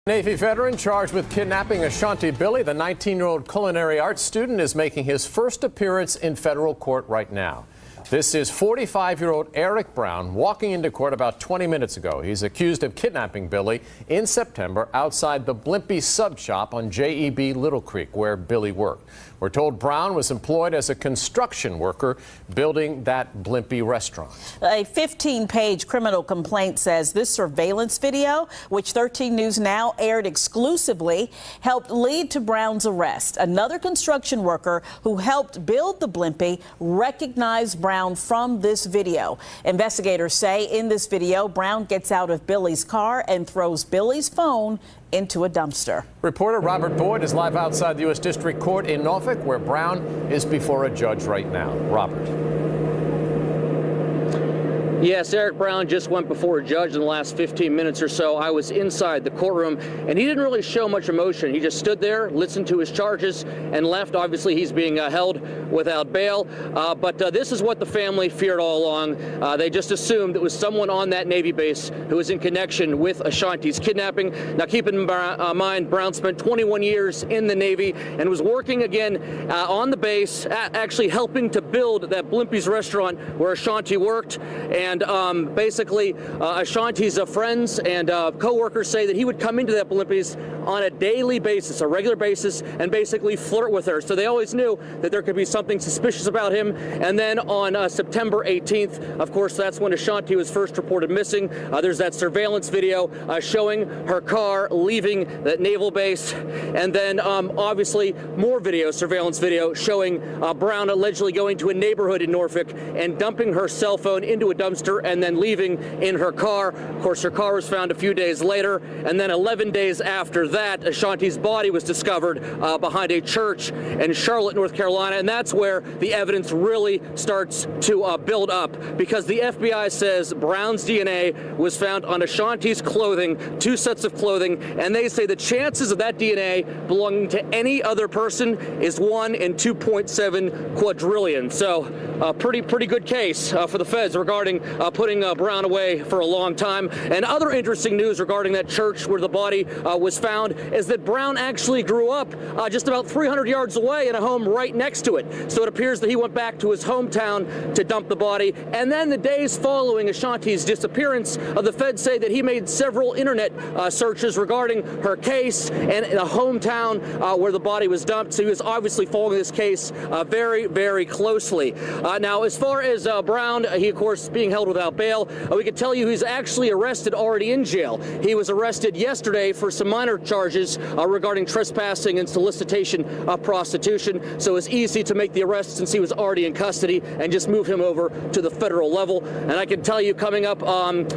Navy veteran charged with kidnapping Ashanti Billy, the 19-year-old culinary arts student, is making his first appearance in federal court right now. This is 45-year-old Eric Brown walking into court about 20 minutes ago. He's accused of kidnapping Billy in September outside the Blimpie sub shop on JEB Little Creek, where Billy worked. We're told Brown was employed as a construction worker building that Blimpie restaurant. A 15-page criminal complaint says this surveillance video, which 13 News Now aired exclusively, helped lead to Brown's arrest. Another construction worker who helped build the Blimpie recognized Brown from this video. Investigators say in this video, Brown gets out of Billy's car and throws Billy's phone into a dumpster. Reporter Robert Boyd is live outside the U.S. District Court in Norfolk, where Brown is before a judge right now. Robert. Yes, Eric Brown just went before a judge in the last 15 minutes or so. I was inside the courtroom, and he didn't really show much emotion. He just stood there, listened to his charges, and left. Obviously, he's being held without bail. But this is what the family feared all along. They just assumed it was someone on that Navy base who was in connection with Ashanti's kidnapping. Now, keep in mind, Brown spent 21 years in the Navy and was working again on the base, actually helping to build that Blimpie's restaurant where Ashanti worked. And basically, Ashanti's friends and co-workers say that he would come into that Blimpie's on a daily basis, a regular basis, and basically flirt with her. So they always knew that there could be something suspicious about him. And then on September 18th, of course, that's when Ashanti was first reported missing. There's that surveillance video showing her car leaving that naval base. And then obviously more video, surveillance video, showing Brown allegedly going to a neighborhood in Norfolk and dumping her cell phone into a dumpster and then leaving in her car. Of course, her car was found a few days later, and then 11 days after that, Ashanti's body was discovered behind a church in Charlotte, North Carolina, and that's where the evidence really starts to build up, because the FBI says Brown's DNA was found on Ashanti's clothing, 2 sets of clothing, and they say the chances of that DNA belonging to any other person is 1 in 2.7 quadrillion. So a pretty good case for the feds regarding putting Brown away for a long time. And other interesting news regarding that church where the body was found is that Brown actually grew up just about 300 yards away in a home right next to it. So it appears that he went back to his hometown to dump the body. And then the days following Ashanti's disappearance, the feds say that he made several internet searches regarding her case and the hometown where the body was dumped. So he was obviously following this case very, very closely. Now, as far as Brown, he, of course, being held without bail, we can tell you he's actually arrested already in jail. He was arrested yesterday for some minor charges regarding trespassing and solicitation of prostitution. So it's easy to make the arrest since he was already in custody and just move him over to the federal level. And I can tell you, coming up on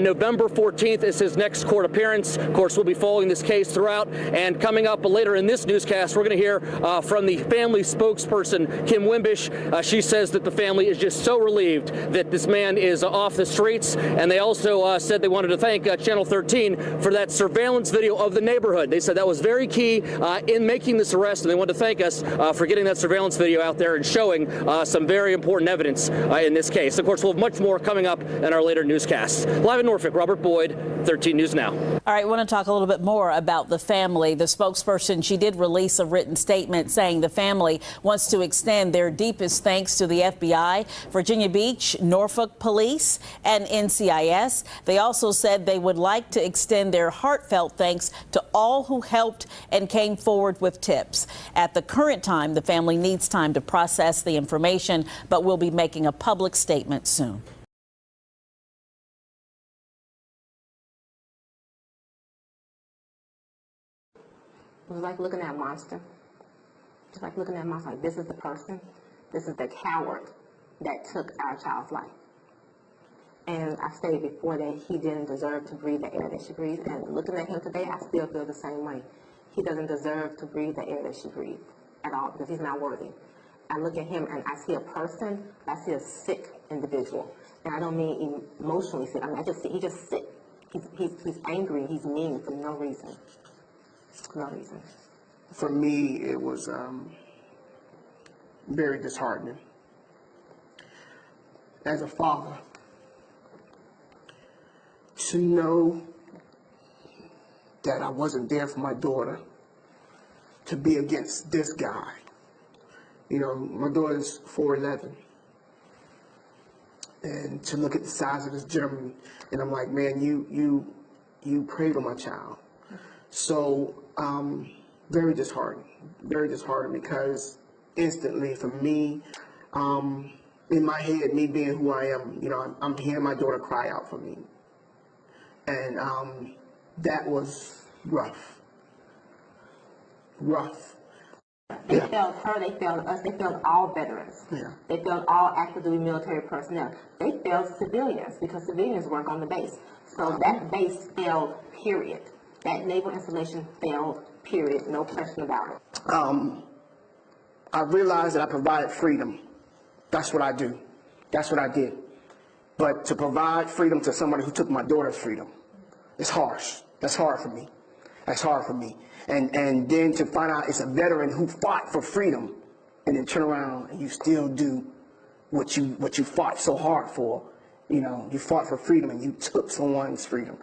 November 14th is his next court appearance. Of course, we'll be following this case throughout. And coming up later in this newscast, we're going to hear from the family spokesperson, Kim Wimbish. She says that the family is just so relieved that this man is off the streets, and they also said they wanted to thank Channel 13 for that surveillance video of the neighborhood. They said that was very key in making this arrest, and they wanted to thank us for getting that surveillance video out there and showing some very important evidence in this case. Of course, we'll have much more coming up in our later newscasts. Live in Norfolk, Robert Boyd, 13 News Now. All right, we want to talk a little bit more about the family. The spokesperson, she did release a written statement saying the family wants to extend their deepest thanks to the FBI, Virginia Beach, Norfolk Police, and NCIS. They also said they would like to extend their heartfelt thanks to all who helped and came forward with tips. At the current time, the family needs time to process the information, but will be making a public statement soon. It was like looking at a monster. Just like looking at a monster, like this is the person, this is the coward that took our child's life. And I stated before that he didn't deserve to breathe the air that she breathed. And looking at him today, I still feel the same way. He doesn't deserve to breathe the air that she breathed at all, because he's not worthy. I look at him and I see a person, I see a sick individual. And I don't mean emotionally sick. I mean, he's just sick. He's angry, he's mean for no reason. No reason. For me, it was very disheartening. As a father, to know that I wasn't there for my daughter to be against this guy. You know, my daughter's 4'11", and to look at the size of this gentleman, and I'm like, man, you preyed on my child. So very disheartened because instantly for me, in my head, me being who I am, you know, I'm hearing my daughter cry out for me, and that was rough. They failed her, they failed us, they failed all veterans. Yeah. They failed all active duty military personnel. They failed civilians because civilians work on the base. So that base failed, period. That naval installation failed, period. No question about it. I realized that I provided freedom. That's what I do. That's what I did. But to provide freedom to somebody who took my daughter's freedom, it's harsh. That's hard for me. That's hard for me. And then to find out it's a veteran who fought for freedom, and then turn around and you still do what you fought so hard for. You know, you fought for freedom and you took someone's freedom.